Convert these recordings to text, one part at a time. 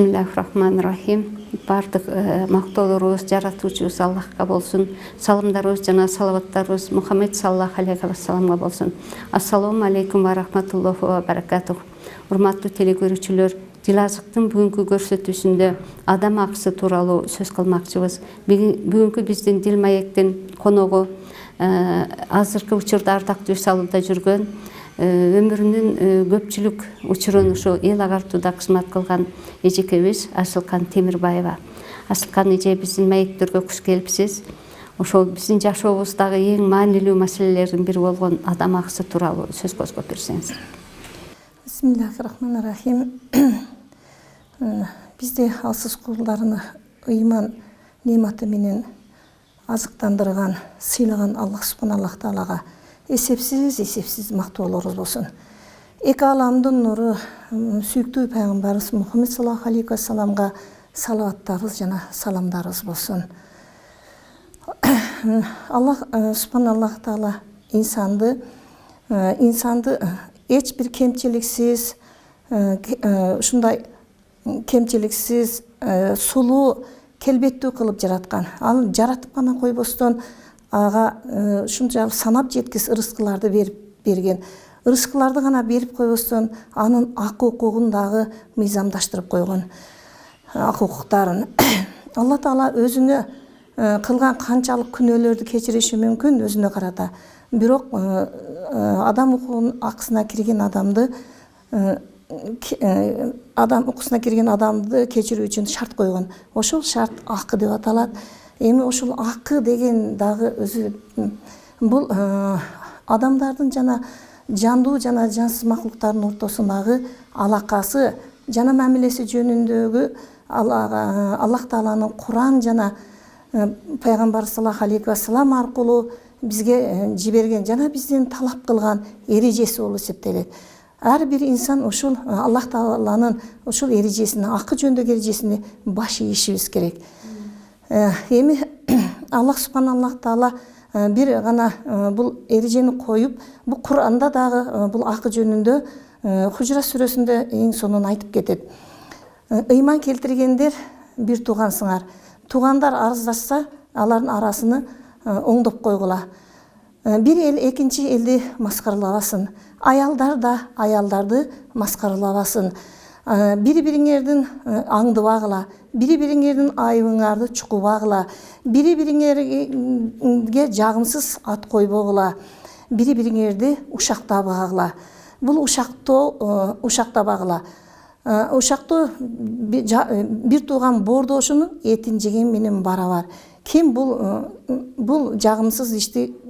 Бисмиллахиррахманиррахим. Бардык мактоолорубуз жаратуучубуз Аллахка болсун. Саламдарыбыз жана салаваттарыбыз Мухаммед саллаллаху алейхи ва салламга болсун. Ассаламу алейкум ва рахматуллахи ва баракатух. Урматтуу телекөрүүчүлөр, Дилазыктын бүгүнкү көрсөтүүсүндө адам акысы тууралуу сөз кылмакчыбыз. Бүгүнкү биздин Дил маектин коногу азыркы учурда ардактуу иш алууда жүргөн өмүрүнүн көпчүлүк учурун ушу эл агартууда кызмат кылган эжекебиз Асылкан Темирбаева. Асылкан эже, биздин маектерге куш келипсиз. Ошол биздин жашообуздагы эң маанилүү маселелердин бири болгон адам акысы тууралуу сөз көзгөп берсеңиз. Бисмиллахиррахманиррахим. Бизде алсыз кулдарыны ыйман нематы менен азыктандырган, сыйлаган Аллах субханаллаху таалага эсепсиз мактоолорубуз болсун. Эки аламдын нуру сүйүктүү пайгамбарыбыз Мухаммед саллаллаху алейхи ва салламга салаваттарыбыз жана саламдарыбыз болсун. Аллах субханаллаху таала инсанды эч бир кемчиликсиз, ушундай кемчиликсиз, сулуу, келбеттүү кылып жараткан. Ал жаратып гана койбостон ага ушунчалык санап жеткис ырыскыларды берген. Ырыскыларды гана берип койбостон анын ак укугун дагы мыйзамдаштырып койгон. Ак укуктарын Алла таала өзүнө кылган канчалык күнөөлөрдү кечириши мүмкүн өзүнө карата. Бирок адам укугунун акысына кирген адамды кечирүү үчүн шарт койгон. Ошол шарт акы деп аталат. Эми ошол акы деген дагы өзү бул адамдардын жана жандуу жана жансыз макулуктардын ортосундагы алакасы жана мамилеси жөнүндөгү Аллах тааланын Куран жана пайгамбар саллаллаху алейхи ва саллам аркылуу бизге жиберген жана биздин талап кылган эрежеси болуп эсептелет. Ар бир инсан ошол Аллах тааланын ошол эрежесине, акы жөнүндөгү эрежесине баш ийишибиз керек. Эми Аллах субханаллаху таала бир гана бул эрежени коюп, бул Куранда дагы бул акы жөнүндө Хужра сүрөсүндө эң сонун айтып кетет. Ыйман келтиргендер бир туугансыңар. Туугандар арыздашса, алардын арасыны оңдоп койгула. Бир эл экинчи элди маскаралабасын. Аялдар да аялдарды маскаралабасын. Бири-бириңердин аңдыбагыла, бири-бириңердин айыбыңарды чукубагыла, бири-бириңерге жагымсыз ат койбогула, бири-бириңерди ушактабагыла. Бул ушактабагыла. Ушактоо бир тууган боордошунун этин жеген менен барабар. Ким бул жагымсыз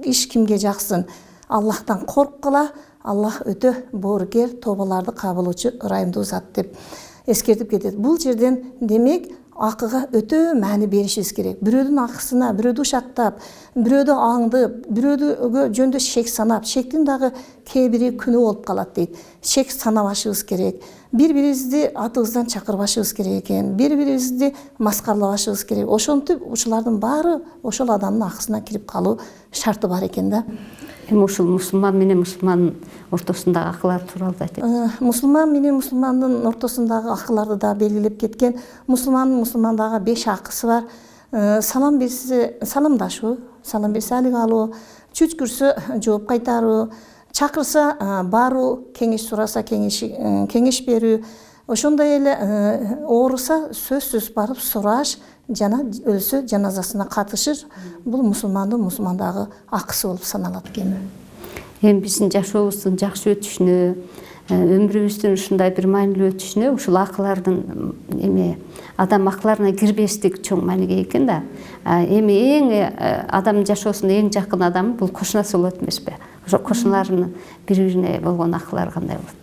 иш кимге жаксын? Аллахтан корккула. Аллах өтө боорукер, тобаларды кабылуучу ырайымдуу зат деп эскертип кетет. Бул жерден демек акыга өтө маани беришибиз керек. Бирөөдүн акысына, бирөөдү ушактап, бирөөдү аңдып, бирөөдүгө жөндө шек санап, шектин дагы кээ бири күнөө болуп калат дейт. Шек санабашыбыз керек. Бири-бирибизди атыбыздан чакырбашыбыз керек экен. Бири-бирибизди маскаралабашыбыз керек. Ошентип ушулардын баары ошол адамдын акысына кирип калуу шарты бар экен да. Эми ушул мусулман менен мусулмандын ортосундагы акылар тууралуу айтып. Мусулман менен мусулмандын ортосундагы акыларды да белгилеп кеткен. Мусулмандагы 5 акысы бар. Салам берсе саламдашуу, салам берсе алик алуу, чүчкүрсө жооп кайтаруу, чакырса баруу, кеңеш сураса кеңеш берүү. Ошондой эле ооруса сөзсүз барып сураш жана өлсө жаназасына катышыр. Бул мусулмандагы акысы болуп саналат экен. Эми биздин жашообуздун жакшы өтүшүнө, өмүрүбүздүн ушундай бир маанилүү өтүшүнө ушул акылардын адам акыларына кирбестик чоң мааниге экен да. Эми эң адамдын жашоосунда эң жакын адам бул кошунасы болот эмеспи? Ошо кошуналарынын бири-бирине болгон акылары кандай болот?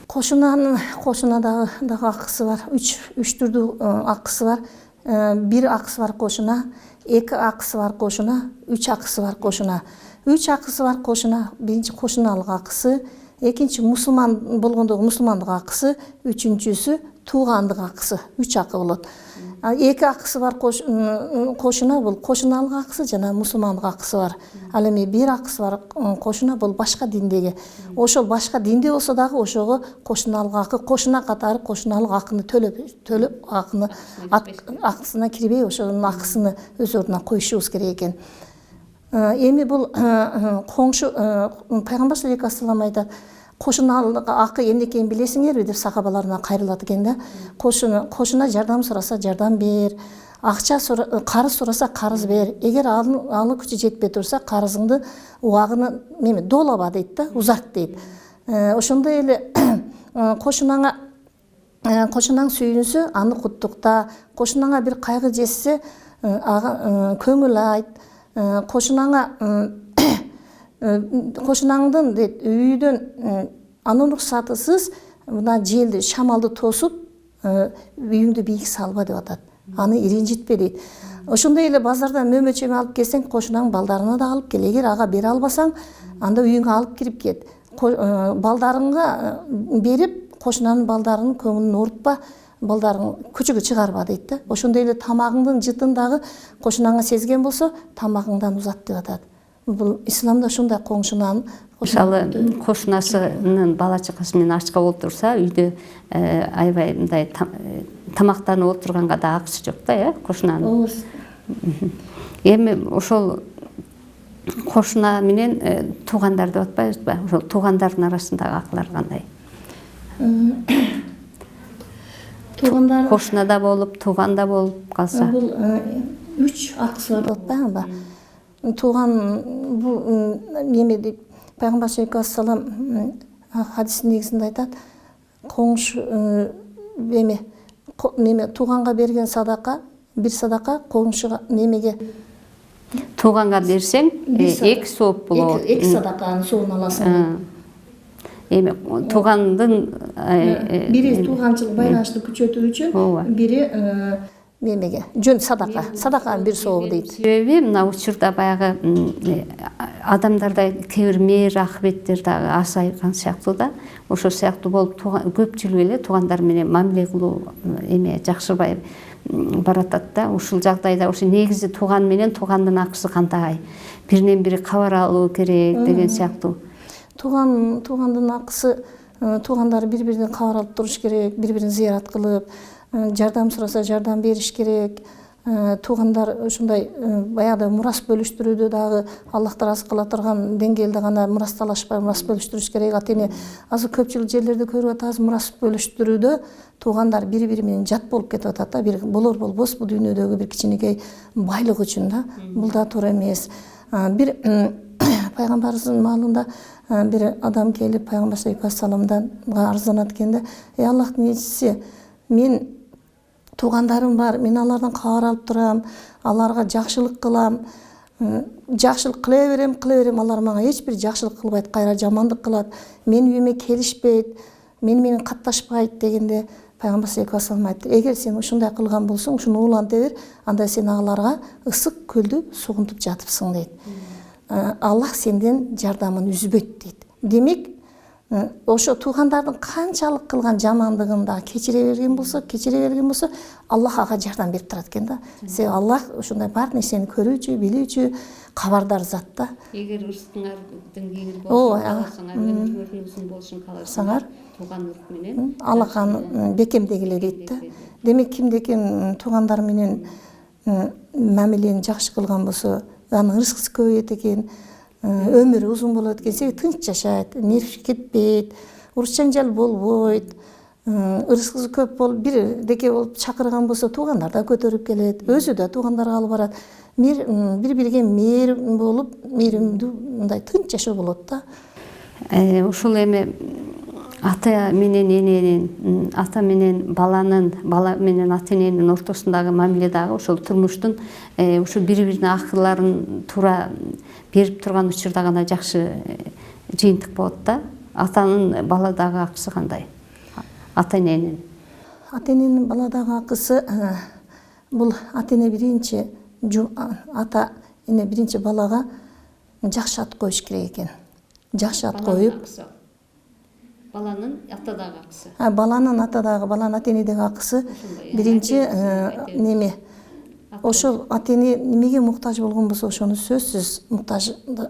Кошунадагы акысы бар. Үч түрдүү акысы бар. Бир акысы бар кошуна, эки акысы бар кошуна, үч акысы бар кошуна. Үч акысы бар кошуна, биринчи кошуналык акысы, экинчи мусулман болгондогу мусулмандык акысы, үчүнчүсү туугандык акысы. Үч акы болот. Эки акысы бар кошуна, бул кошуналык акысы жана мусулмандык акысы бар. Ал эми бир акысы бар кошуна, бул башка диндеги. Ошол башка динде болсо дагы ошого кошуналык акы, кошуна катары кошуналык акыны төлөп акыны акысына кирбей ошонун акысыны өз ордуна коюшубуз керек экен. Эми бул коңшу пайгамбар саллаллаху алейхи вассалам айтат, кошуналык акы эмне экенин билесиңерби деп сахабаларына кайрылат экен да. Кошуна жардам сураса жардам бер, акча карыз сураса карыз бер. Эгер алы күчү жетпей турса, карызыңды убагыны долаба дейт да, узарт дейт. Ошондой эле кошунаң сүйүнсө, аны куттукта, кошунаңа бир кайгы жетсе, ага көңүл айт. Кошунаңдын дейт үйдөн анын уруксатысыз мына желди, шамалды тосуп, үйүңдү бийик салба деп атат. Аны иринжитпе дейт. Ошондой эле базардан мөмөчөмө алып келсең, кошунаң балдарына да алып кел. Эгер ага бере албасаң, анда үйүңө алып кирип кет. Балдарыңга берип, кошунанын балдарынын көңүлүн оорутпа, балдарың көчөгө чыгарба дейт да. Ошондой эле тамагыңдын жытын дагы кошунаңа сезген болсо, тамагыңдан узат деп атат. Бул исламда ушундай коңшунан, мисалы кошунасынын бала чакасы менен ачка отурса, үйдө аябай мындай тамактанып отурганга да акысы жок да, кошунанын. Эми ошол кошуна менен туугандар деп атпайбызбы? Ошол туугандардын арасындагы акылар кандай? Туугандар кошунада болуп, тууганда болуп калса. Бул 3 акысы бар деп атпаймынбы? Тууган бул неме дейт, пайгамбар саллаллаху алейхи вассалам хадистин негизинде айтат, коңшу тууганга берген садака, бир садака коңшуга немеге тууганга берсең, 2 сооп болот. 2 садаканын соогун аласың. Эми туугандын бири тууганчылык байланышты күчөтүү үчүн, бири немеге жөн садаканын бир сообу дейт. Себеби мына учурда баягы адамдарда кээ бир мээр акыбеттер дагы азайган сыяктуу да. Ошол сыяктуу болуп көпчүлүк эле туугандар менен мамиле кылуу жакшырбай баратат да. Ушул жагдайда ошо негизи тууган менен туугандын акысы кандай? Биринен бири кабар алуу керек деген сыяктуу. Туугандын акысы, туугандар бири-биринен кабар алып туруш керек, бири-бирин зыярат кылып, жардам сураса жардам бериш керек. Туугандар ушундай баягы мурас бөлүштүрүүдө дагы Аллах таразы кыла турган деңгээлде гана мурас талашпай мурас бөлүштүрүш керек. Атене азыр көпчүлүк жерлерде көрүп атабыз, мурас бөлүштүрүүдө туугандар бири-бири менен жат болуп кетип атат да. Бир болор болбос бул дүйнөдөгү бир кичинекей байлык үчүн да. Бул да туура эмес. Бир пайгамбарыбыздын маалында бир адам келип пайгамбар саллаллаху алейхи вассаламдан арызданат экенде, Аллахтын элчиси, мен туугандарым бар, мен алардан кабар алып турам, аларга жакшылык кылам, жакшылык кыла берем, алар мага эч бир жакшылык кылбайт, кайра жамандык кылат, менин үйүмө келишпейт, менен катташпайт дегенде пайгамбар саллаллаху алейхи вассалам айтты, эгер сен ушундай кылган болсоң, ушуну уланта бер, анда сен аларга ысык көлдү сугунтуп жатыпсың дейт. Аллах сенден жардамын үзбөйт дейт. Демек, ошо туугандардын канчалык кылган жамандыгын да кечире берген болсо, Аллах ага жардам берип турат экен да. Себеби Аллах ошондой бар нерсени көрүүчү, билүүчү, кабардар зат да. Эгер ырзкыңардын кеңир болсоңар, өмүрүңүздүн болушун кааласаңар, туугандык менен алаканы бекемдегиле дейт да. Демек кимде ким туугандар менен мамилени жакшы кылган болсо, анын рызкысы көбөйөт экен, өмүрү узун болот экен, себеби тынч жашайт, нерви кетпейт, уруш жаңжал болбойт, рызкысы көп болуп, бирдеке болуп чакырган болсо туугандар да көтөрүп келет, өзү да туугандарга алып барат. Бири-бириге мээрим болуп, мээримдүү мындай тынч жашоо болот да. Ушул эми ата менен эненин, ата менен баланын, бала менен ата эненин ортосундагы мамиле дагы ошол турмуштун ушул бири-бирине акылларын туура берип турган учурда гана жакшы жыйынтык болот да. Атанын баладагы акысы кандай? Ата эненин. Ата эненин баладагы акысы бул ата эне биринчи балага жакшы ат коюш керек экен. Жакшы ат коюп, баланын атадагы акысы. Баланын атадагы, баланын ата-энедеги акысы биринчи неме. Ошол ата-эне немеге муктаж болгон болсо, ошону сөзсүз муктажды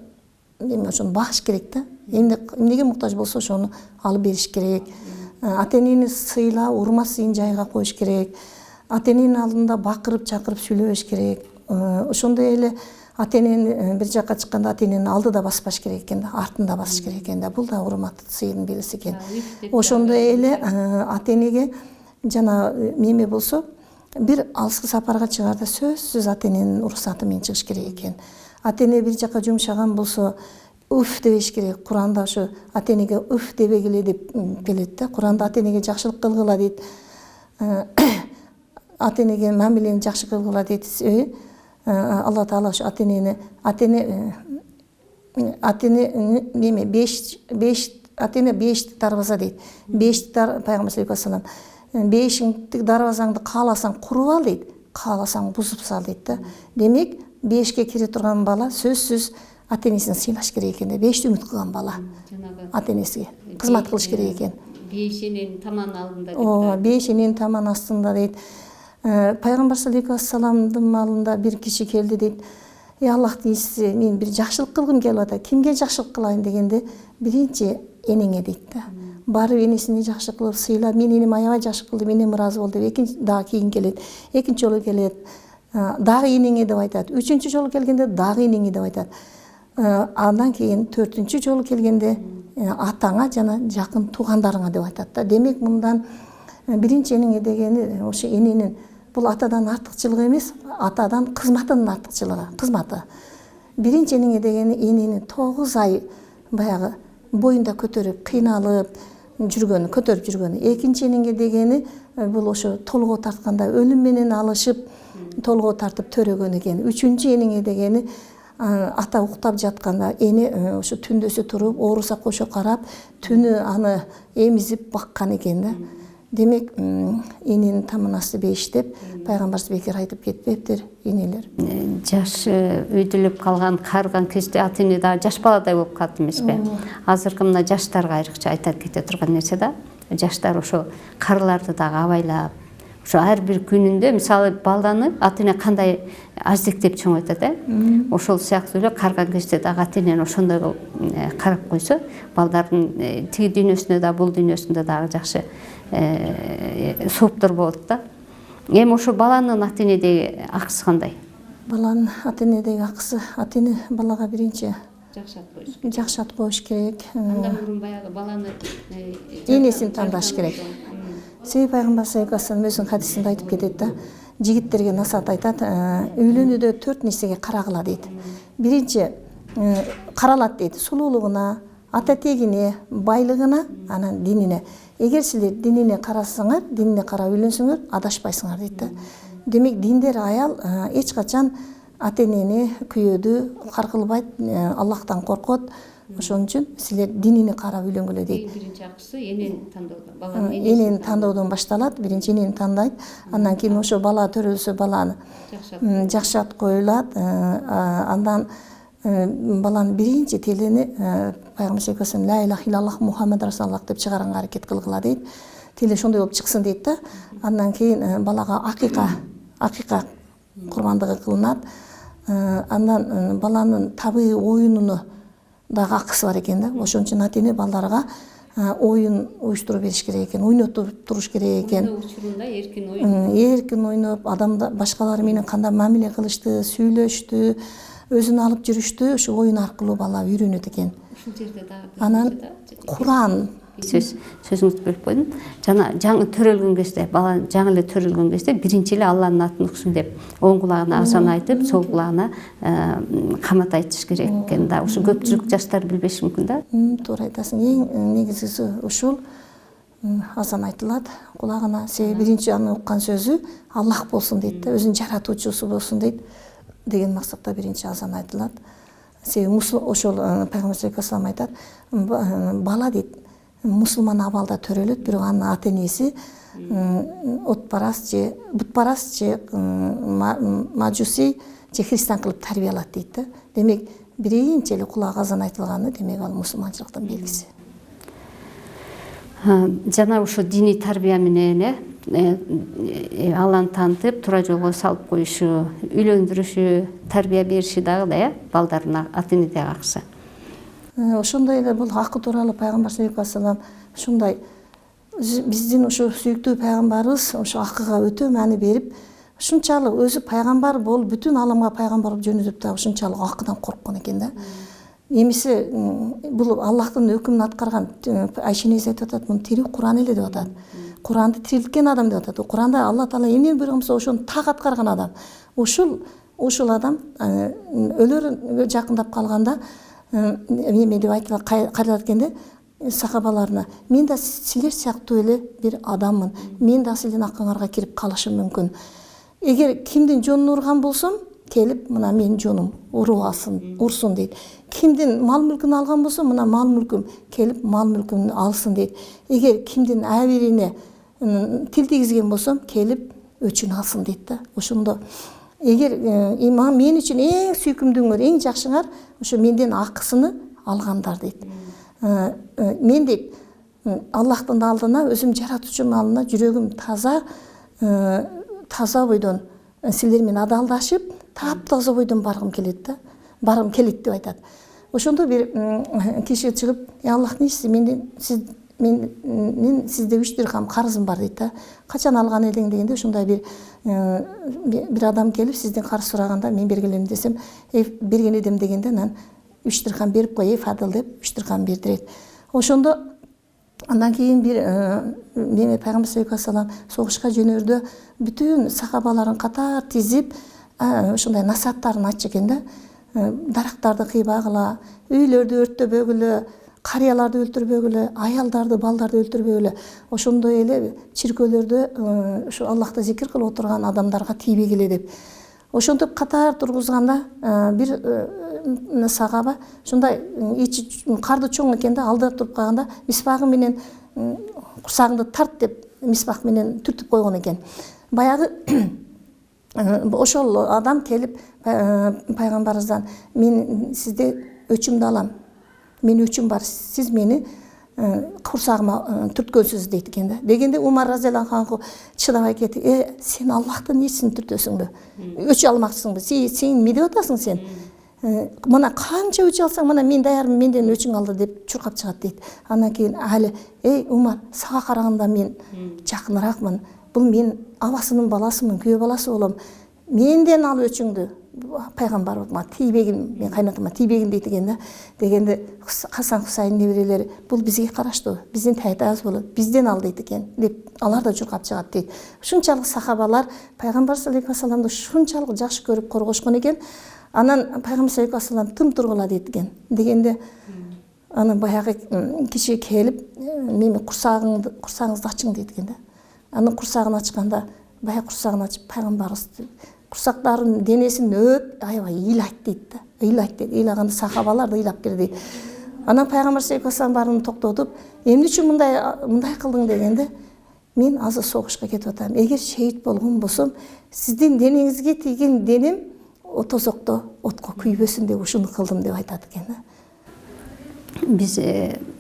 неме ошону багыш керек да. Эмнеге муктаж болсо ошону алып бериш керек. Ата-энени сыйлап, урмас сын жайга коюш керек. Ата-эненин алдында бакырып, чакырып сүйлөбөш керек. Ошондой эле ата-энени бир жакка чыкканда ата-эненин алдыда баспаш керек экен да, артында басыш керек экен да. Бул да урмат сыйын белгиси экен. Ошондой эле ата-энеге жана неме болсо, бир алыскы сапарга чыгарда сөзсүз ата-эненин уруксаты менен чыгыш керек экен. Ата-эне бир жакка жумшаган болсо, уф дебеш керек. Куранда ошо ата-энеге уф дебегиле деп келет да. Куранда ата-энеге жакшылык кылгыла дейт. Ата-энеге мамилени жакшы кылгыла дейт. Алла Таала ошо ата-эне неме 5 ата-эне 5 дарбаза дейт. 5 пайгамбар саллаллаху алейхи вассалам 5-тик дарбазаңды кааласаң куруп ал дейт, кааласаң бузуп сал дейт да. Демек 5ке кире турган бала сөзсүз ата-энесин сыйлаш керек экен да. 5ти үмүт кылган бала ата-энесиге кызмат кылыш керек экен. 5 таман алдында. 5 таман астында дейт. Пайгамбар саллаллаху алейхи вассаламдын маалында бир киши келди дейт. Аллахтын элчиси, мен бир жакшылык кылгым келип атат. Кимге жакшылык кылайын дегенде, биринчи энеңе дейт да. Барып энесине жакшы кылып сыйлап, мен энем аябай жакшы кылды, мен эми ыраазы болду деп экинчи дагы кийин келет. Экинчи жолу келет, дагы энеңе деп айтат. Үчүнчү жолу келгенде дагы энеңе деп айтат. Андан кийин 4-чү жолу келгенде атаңа жана жакын туугандарыңа деп айтат да. Демек мындан биринчи энеңе дегени ошо эненин бул атадан артыкчылыгы эмес, атадан кызматынын артыкчылыгы, кызматы. Биринчи энеңе дегени энени 9 ай баягы боюнда көтөрүп, кыйналып жүргөнү, көтөрүп жүргөнү. Экинчи энеңе дегени бул ошо толгоо тартканда өлүм менен алышып, толгоо тартып төрөгөн экен. Үчүнчү энеңе дегени ата уктап жатканда эне ошо түндөсү туруп, ооруса кошо карап, түнү аны эмизип баккан экен да. Демек, эненин таманасы 5 деп пайгамбарыбыз бекер айтып кетпептир энелер. Жаш үйдүлүп калган, карыган кезде ата-эне дагы жаш баладай болуп калат эмеспи? Азыркы мына жаштарга айрыкча айта кете турган нерсе да. Жаштар ошо карыларды дагы абайлап, ошо ар бир күнүндө мисалы баланы ата-эне кандай аздектеп чоңойтот, ошол сыяктуу эле карыган кезде дагы ата-эне ошондой карап койсо, балдардын тиги дүйнөсүндө да бул дүйнөсүндө дагы жакшы сооптор болот да. Эми ошо баланын ата-энедеги акысы кандай? Баланын ата-энедеги акысы, ата-эне балага биринчи жакшат коюш керек. Андан мурун баягы баланы энесин тандаш керек. Себеби пайгамбар саллаллаху алейхи вассалам өзүнүн хадисинде айтып кетет да. Жигиттерге насаат айтат, үйлөнүүдө 4 нерсеге карагыла дейт. Биринчи каралат дейт, сулуулугуна, ата тегине, байлыгына, анан динине. Эгер силер динине карасаңар, динине карап үйлөнсөңөр, адашпайсыңар дейт да. Демек диндер аял эч качан ата-энени күйөөдү кар кылбайт, Аллахтан коркот. Ошон үчүн силер динине карап үйлөнгүлө дейт. Биринчи акысы энени тандоодон, баланын энени тандоодон башталат. Биринчи энени тандайт. Андан кийин ошо бала төрөлсө баланы жакшат коюлат. Андан баланын биринчи тилини пайгамбар саллаллаху алейхи вассалам ла илаха иллаллах Мухаммад расулуллах деп чыгарганга аракет кылгыла дейт. Тили ошондой болуп чыксын дейт да. Андан кийин балага акыйка курбандыгы кылынат. Андан баланын табыйы оюнуну дагы акысы бар экен да. Ошон үчүн ата-эне балдарга оюн уюштуруп бериш керек экен, ойнотуп туруш керек экен. Учурунда эркин оюн. Эркин ойноп, адамдар башкалар менен кандай мамиле кылышты, сүйлөштү, өзүн алып жүрүштү, ошо оюн аркылуу бала үйрөнөт экен. Ушул жерде дагы Анан Куран сөзүңүздү бөлүп койдум. Жана жаңы төрөлгөн кезде, бала жаңы эле төрөлгөн кезде биринчи эле Алланын атын уксун деп, оң кулагына азан айтып, сол кулагына камат айтыш керек экен да. Ушу көпчүлүк жаштар билбеши мүмкүн да. Туура айтасың. Эң негизгиси ушул азан айтылат кулагына. Себеби биринчи аны уккан сөзү Аллах болсун дейт да, өзүнүн жаратуучусу болсун дейт деген максатта биринчи азан айтылат. Себеби ошол пайгамбар саллаллаху алейхи вассалам айтат, бала дейт мусулман абалда төрөлөт, бирок анын ата-энеси отпараст же бутпараст же мажуси же христиан кылып тарбиялат дейт да. Демек биринчи эле кулак азан айтылганы демек ал мусулманчылыктын белгиси. Жана ошо диний тарбия менен Алланы таанытып, туура жолго салып коюшу, үйлөндүрүшү, тарбия бериши дагы да балдарына ата эне дагы акысы. Ошондой эле бул акы тууралуу пайгамбар саллаллаху алейхи вассалам ушундай биздин ошо сүйүктүү пайгамбарыбыз ошо акыга өтө маани берип, ушунчалык өзү пайгамбар болуп, бүтүн аламга пайгамбар болуп жөнөтүп дагы ушунчалык акыдан корккон экен да. Эмесе бул Аллахтын өкүмүн аткарган, Айша энеңиз айтып атат, муну тирүү Куран эле деп атат. Куранды тирилткен адам деп атат. Куранда Алла Таала эмне буйруган болсо ошону так аткарган адам. Ушул адам өлөрүн жакындап калганда эме деп айтылат, кайрылат экенде сахабаларына. Мен да силер сыяктуу эле бир адаммын. Мен да силердин акыңарга кирип калышым мүмкүн. Эгер кимдин жонун урган болсом, келип мына менин жонум урсун дейт. Кимдин мал мүлкүн алган болсо, мына мал мүлкүм келип мал мүлкүн алсын дейт. Эгер кимдин абирине тил тийгизген болсом, келип өчүн алсын дейт да. Ошондо эгер мен үчүн эң сүйкүмдүүңөр, эң жакшыңар ошо менден акысыны алгандар дейт. Мен дейт Аллахтын алдына, өзүм жаратуучум алдына жүрөгүм таза бойдон силер менен адалдашып, таптаза бойдон баргым келет да. Баргым келет деп айтат. Ошондо бир киши чыгып, Аллах нечиси менин сизде 3 дирхам карызым бар дейт да. Качан алган элең дегенде ошондой бир адам келип сизден карыз сураганда мен бергилем десем, берген эдем дегенде анан 3 дирхам берип кой, фадыл деп 3 дирхам бердирет. Ошондо андан кийин бир пайгамбар саллаллаху алейхи вассалам согушка жөнөрдө бүтүн сахабаларын катар тизип ошондой насааттарын айтчу экен да. Дарактарды кыйбагыла, үйлөрдү өрттөбөгүлө, карыяларды өлтүрбөгүлө, аялдарды, балдарды өлтүрбөгүлө. Ошондой эле чиркөөлөрдө ошо Аллахты зикир кылып отурган адамдарга тийбегиле деп. Ошентип катар тургузганда бир сахаба ошондой карды чоң экен да, алдыда туруп калганда мисбагы менен курсагыңды тарт деп мисбак менен түртүп койгон экен. Баягы ошол адам келип пайгамбарыбыздан мен сизде өчүмдү алам. Мен өчүм бар, сиз мени курсагыма түрткөнсүз дейт экен да. Дегенде Умар разияллаху анху чыдабай кетти. Сен Аллахтын несин түртөсүңбү? Өч алмакчысыңбы? Сен эмне деп атасың сен? Мына канча өч алсаң, мына мен даярмын, менден өчүң алды деп чуркап чыгат дейт. Андан кийин али, Умар, сага караганда мен жакыныраакмын. Бул мен абасынын баласымын, күйөө баласы болом. Менден ал өчүңдү. Пайгамбарыма тийбегин, мен кайнатыма тийбегин дейт экен да. Дегенде Хасан Хусайын неберелери бул бизге караштуу, биздин тайтабыз болот, бизден ал дейт экен деп алар да журкап чыгат дейт. Ушунчалык сахабалар пайгамбар саллаллаху алейхи вассаламды ушунчалык жакшы көрүп коргошкон экен. Анан пайгамбар саллаллаху алейхи вассалам тым тургула дейт экен. Дегенде аны баягы киши келип, мени курсагыңызды ачың дейт экен да. Анын курсагын ачканда, баягы курсагын ачып пайгамбарыбыз курсактарын денесин аябай ыйлайт дейт да. Ыйлайт дейт. Ыйлаганда сахабалар да ыйлап кирди. Анан пайгамбар саллаллаху алейхи вассалам барын токтотуп, эмне үчүн мындай кылдың дегенде, мен азыр согушка кетип атам. Эгер шейит болгон болсом, сиздин денеңизге тийген денем тозокто отко күйбөсүн деп ушуну кылдым деп айтат экен да. Биз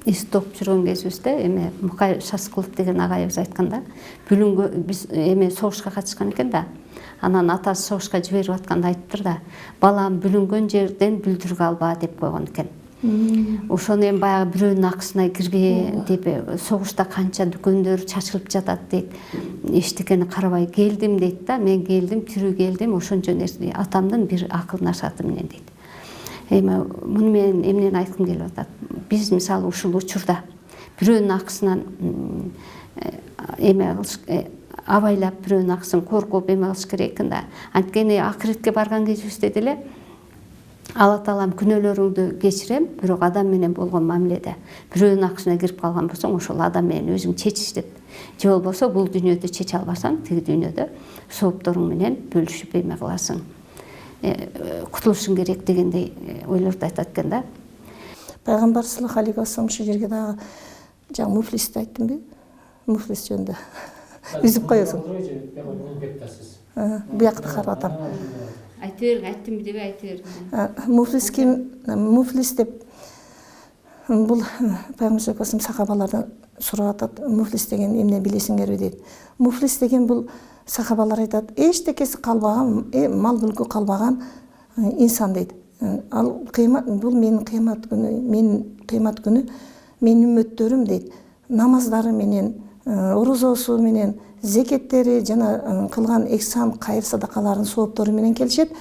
истоп жүргөн кезибизде эме Мукай Шаскулов деген агайыбыз айтканда, бүлүнгө биз эме согушка катышкан экен да. Анан атасы согушка жиберип атканда айтыптыр да, балам бүлүнгөн жерден бүлдүргө алба деп койгон экен. Ошону эми баягы бирөөнүн акысына кирбе деп согушта канча дүкөндөр чачылып жатат дейт. Эчтекени карабай келдим дейт да, мен келдим, тирүү келдим, ошончо нерсе атамдын бир акыл насааты менен дейт. Эми муну менен эмнени айткым келип атат? Биз мисалы ушул учурда бирөөнүн акысынан эме абайлап бирөөнүн акысын коркуп эме кылыш керек экен да. Анткени акыретке барган кезибизде деле Алла Таалам күнөөлөрүңдү кечирем, бирок адам менен болгон мамиледе бирөөнүн акысына кирип калган болсоң, ошол адам менен өзүң чечиш деп. Же болбосо бул дүйнөдө чече албасаң, тиги дүйнөдө соопторуң менен бөлүшүп эме кыласың. Кутулушуң керек дегендей ойлорду айтат экен да. Пайгамбар саллаллаху алейхи вассалам ушул жерге дагы жаңы муфлисти айттымбы? Муфлис жөнүндө. Үзүп коесуң. Буякты карап атам. Айта бер, айттым деп айта бер. Муфлис ким? Муфлис деп бул пайгамбар акасым сахабалардан сурап атат, муфлис деген эмне билесиңерби дейт. Муфлис деген бул сахабалар айтат, эчтекеси калбаган, мал мүлкү калбаган инсан дейт. Ал кыямат, бул менин кыямат күнү менин үммөттөрүм дейт. Намаздары менен, орозосу менен, зекеттери жана кылган эксан кайыр садакалардын сооптору менен келишет,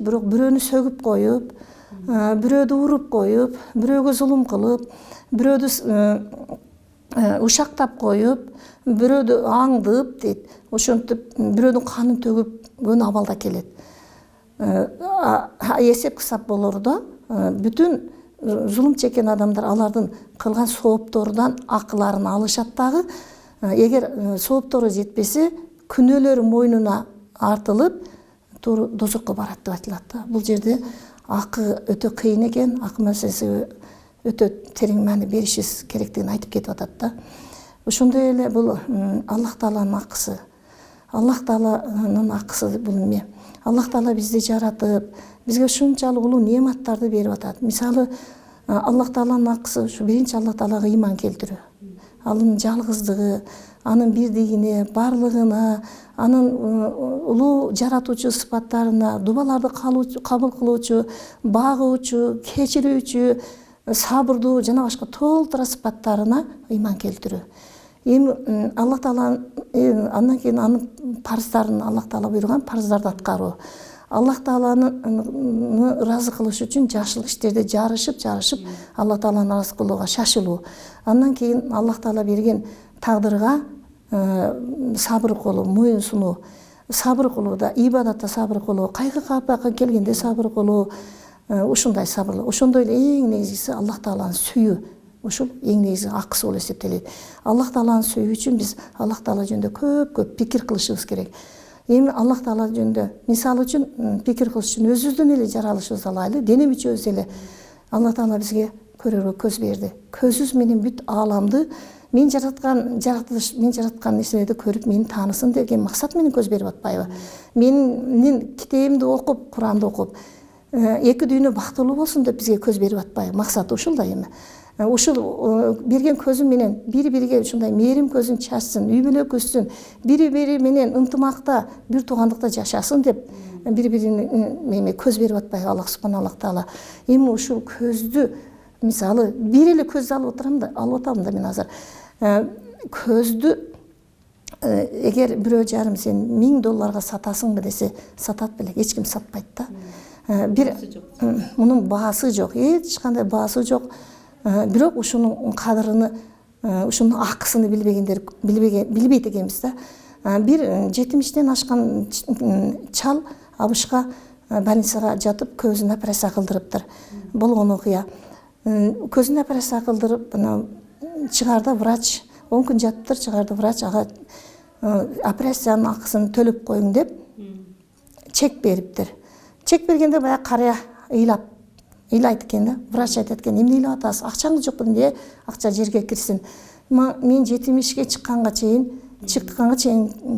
бирок бирөөнү сөгүп коюп, бирөөдү уруп коюп, бирөөгө зулум кылып, бирөөдү ушактап коюп, бирөөдү аңдып дейт. Ошентип бирөөнүн канын төгүпгөн абалда келет. Эсеп кысап болордо бүтүн зулум чеккен адамдар алардын кылган соопторунан акыларын алышат дагы. Эгер сооптору жетпесе, күнөөлөрү мойнуна артылып, туура дозокко барат деп айтылат. Бул жерде акы өтө кыйын экен, акы маселеси өтө терең маани беришибиз керектигин айтып кетип атат да. Ошондой эле бул Аллах Тааланын акысы. Аллах Тааланын акысы бул эме? Аллах Таала бизди жаратып, бизге ушунчалык улуу неаматтарды берип атат. Мисалы, Аллах Тааланын акысы ушу биринчи Аллах Таалага ыйман келтирүү. Анын жалгыздыгы, анын бирдигине, барлыгына, анын улуу жаратуучу сыпаттарына, дубаларды кабыл кылуучу, багуучу, кечирүүчү, сабырдуу жана башка толтура сыпаттарына ыйман келтирүү. Эми Аллах Таала андан кийин анын парыздарын, Аллах Таала буйруган парыздарды аткаруу. Аллах Тааланы ыраазы кылыш үчүн жакшылык иштерде жарышып, Аллах Тааланы ыраазы кылууга шашылуу. Андан кийин Аллах Таала берген тагдырга сабыр кылуу, моюн сунуу, сабыр кылууда, ибадатта сабыр кылуу, кайгы капакка келгенде сабыр кылуу, ушундай сабырлоо. Ошондой эле эң негизгиси Аллах Тааланы сүйүү. Ушул эң негизги акысы болуп эсептелет. Аллах Тааланы сүйүү үчүн биз Аллах Таала жөнүндө көп пикир кылышыбыз керек. Эми Аллах Таала жөнүндө мисал үчүн пикир кылыш үчүн өзүбүздүн эле жаралышыбызды алайлы. Дене мүчөбүз эле Аллах Таала бизге көрөргө көз берди. Көзүбүз менен бүт ааламды мен жараткан нерселерди көрүп мени таанысын деген максат менен көз берип атпайбы? Менин китебимди окуп, Куранды окуп, эки дүйнө бактылуу болсун деп бизге көз берип атпайбы? Максаты ушул да эми. Ушул берген көзүм менен бири-бириге ушундай мээрим көзүн чачсын, үй бүлө өскүсүн, бири-бири менен ынтымакта, бир туугандыкта жашасын деп бири-бирине көз берип атпайбы Аллах Субханаллах Таала? Эми ушул көздү, мисалы, бир эле көздү алып атам да мен азыр. Көздү эгер бирөө жарым сен $1000 сатасыңбы десе, сатат беле, эч ким сатпайт да. Мунун баасы жок, эч кандай баасы жок. Бирок ушунун кадырыны, ушунун акысыны билбейт экенбиз да. Бир 70-тен ашкан чал абышка больницага жатып көзүн операция кылдырыптыр. Болгон окуя. Көзүн операция кылдырып, чыгарды врач, 10 күн жатыптыр, чыгарды врач ага операциянын акысын төлөп коюң деп чек бериптир. Чек бергенде баягы карыя ыйлайт экен да. Врач айтат экен, эмне ыйлап атасыз? Акчаңыз жокпу десе, акча жерге кирсин. Мен 70-ке чыкканга чейин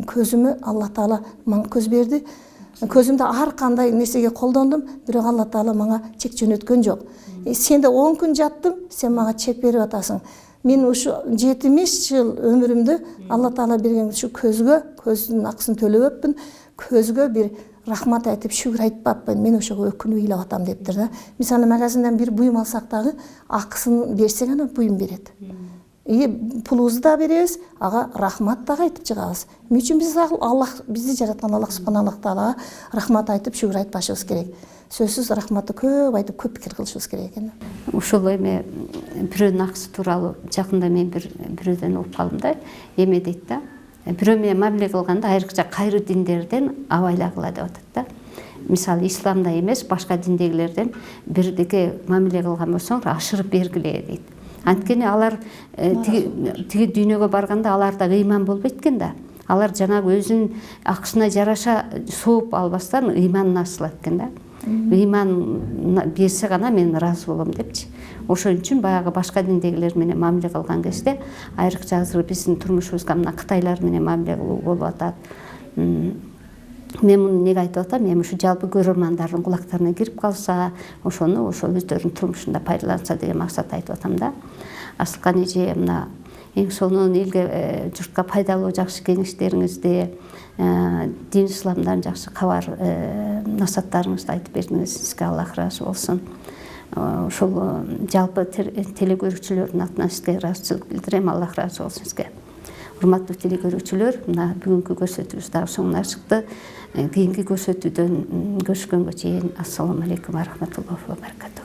көзүмө Аллах Таала мага көз берди. Көзүмдө ар кандай нерсеге колдондум, бирок Аллах Таала мага чек жөнөткөн жок. Сен де 10 күн жаттым, сен мага чек берип атасың. Мен ушу 70 жыл өмүрүмдө Аллах Таала берген ушу көздүн акысын төлөбөппүн. Көзгө бир рахмат айтып шүгүр айтпаппын, мен ошого өкүнүп ыйлап атам дептир да. Мисалы магазинден бир буюм алсак дагы акысын берсек ана буюм берет. Пулубузду да беребиз, ага рахмат дагы айтып чыгабыз. Эмне үчүн биз Аллах бизди жараткан Аллах Субханаллах Таалага рахмат айтып шүгүр айтпашыбыз керек. Сөзсүз рахматты көп айтып көп пикир кылышыбыз керек экен. Ушул эме бирөөнүн акысы тууралуу жакында мен бирөөдөн угуп калдым да. Эме дейт да. Бирөө менен мамиле кылганда айрыкча кайры диндерден абайлагыла деп атат да. Мисалы исламда эмес, башка диндегилерден бирдеке мамиле кылган болсоң, ашырып бергиле дейт. Анткени алар тиги дүйнөгө барганда аларда ыйман болбойт экен да. Алар жанагы өзүнүн акысына жараша сооп албастан ыйманын асылат экен да. Ыйман берсе гана мен ыраазы болом депчи. Ошон үчүн баягы башка диндегилер менен мамиле кылган кезде айрыкча азыр биздин турмушубузга мына кытайлар менен мамиле кылуу болуп атат. мен муну неге айтып атам, эми ушу жалпы көрөрмандардын кулактарына кирип калса, ошону өздөрүнүн турмушунда пайдаланса деген максатта айтып атам да. Асылкан эже, мына эң сонун элге журтка пайдалуу жакшы кеңештериңизди, дин исламдан жакшы кабар насаттарыңызды айтып бердиңиз. Сизге Аллах ыраазы болсун. Ошол жалпы телекөрүүчүлөрдүн атынан сизге ыраазычылык билдирем. Аллах ыраазы болсун сизге. Урматтуу телекөрүүчүлөр, мына бүгүнкү көрсөтүүбүз дагы соңуна чыкты. Кийинки көрсөтүүдөн көрүшкөнгө чейин ассаламу алейкум ва рахматуллахи ва баракатух.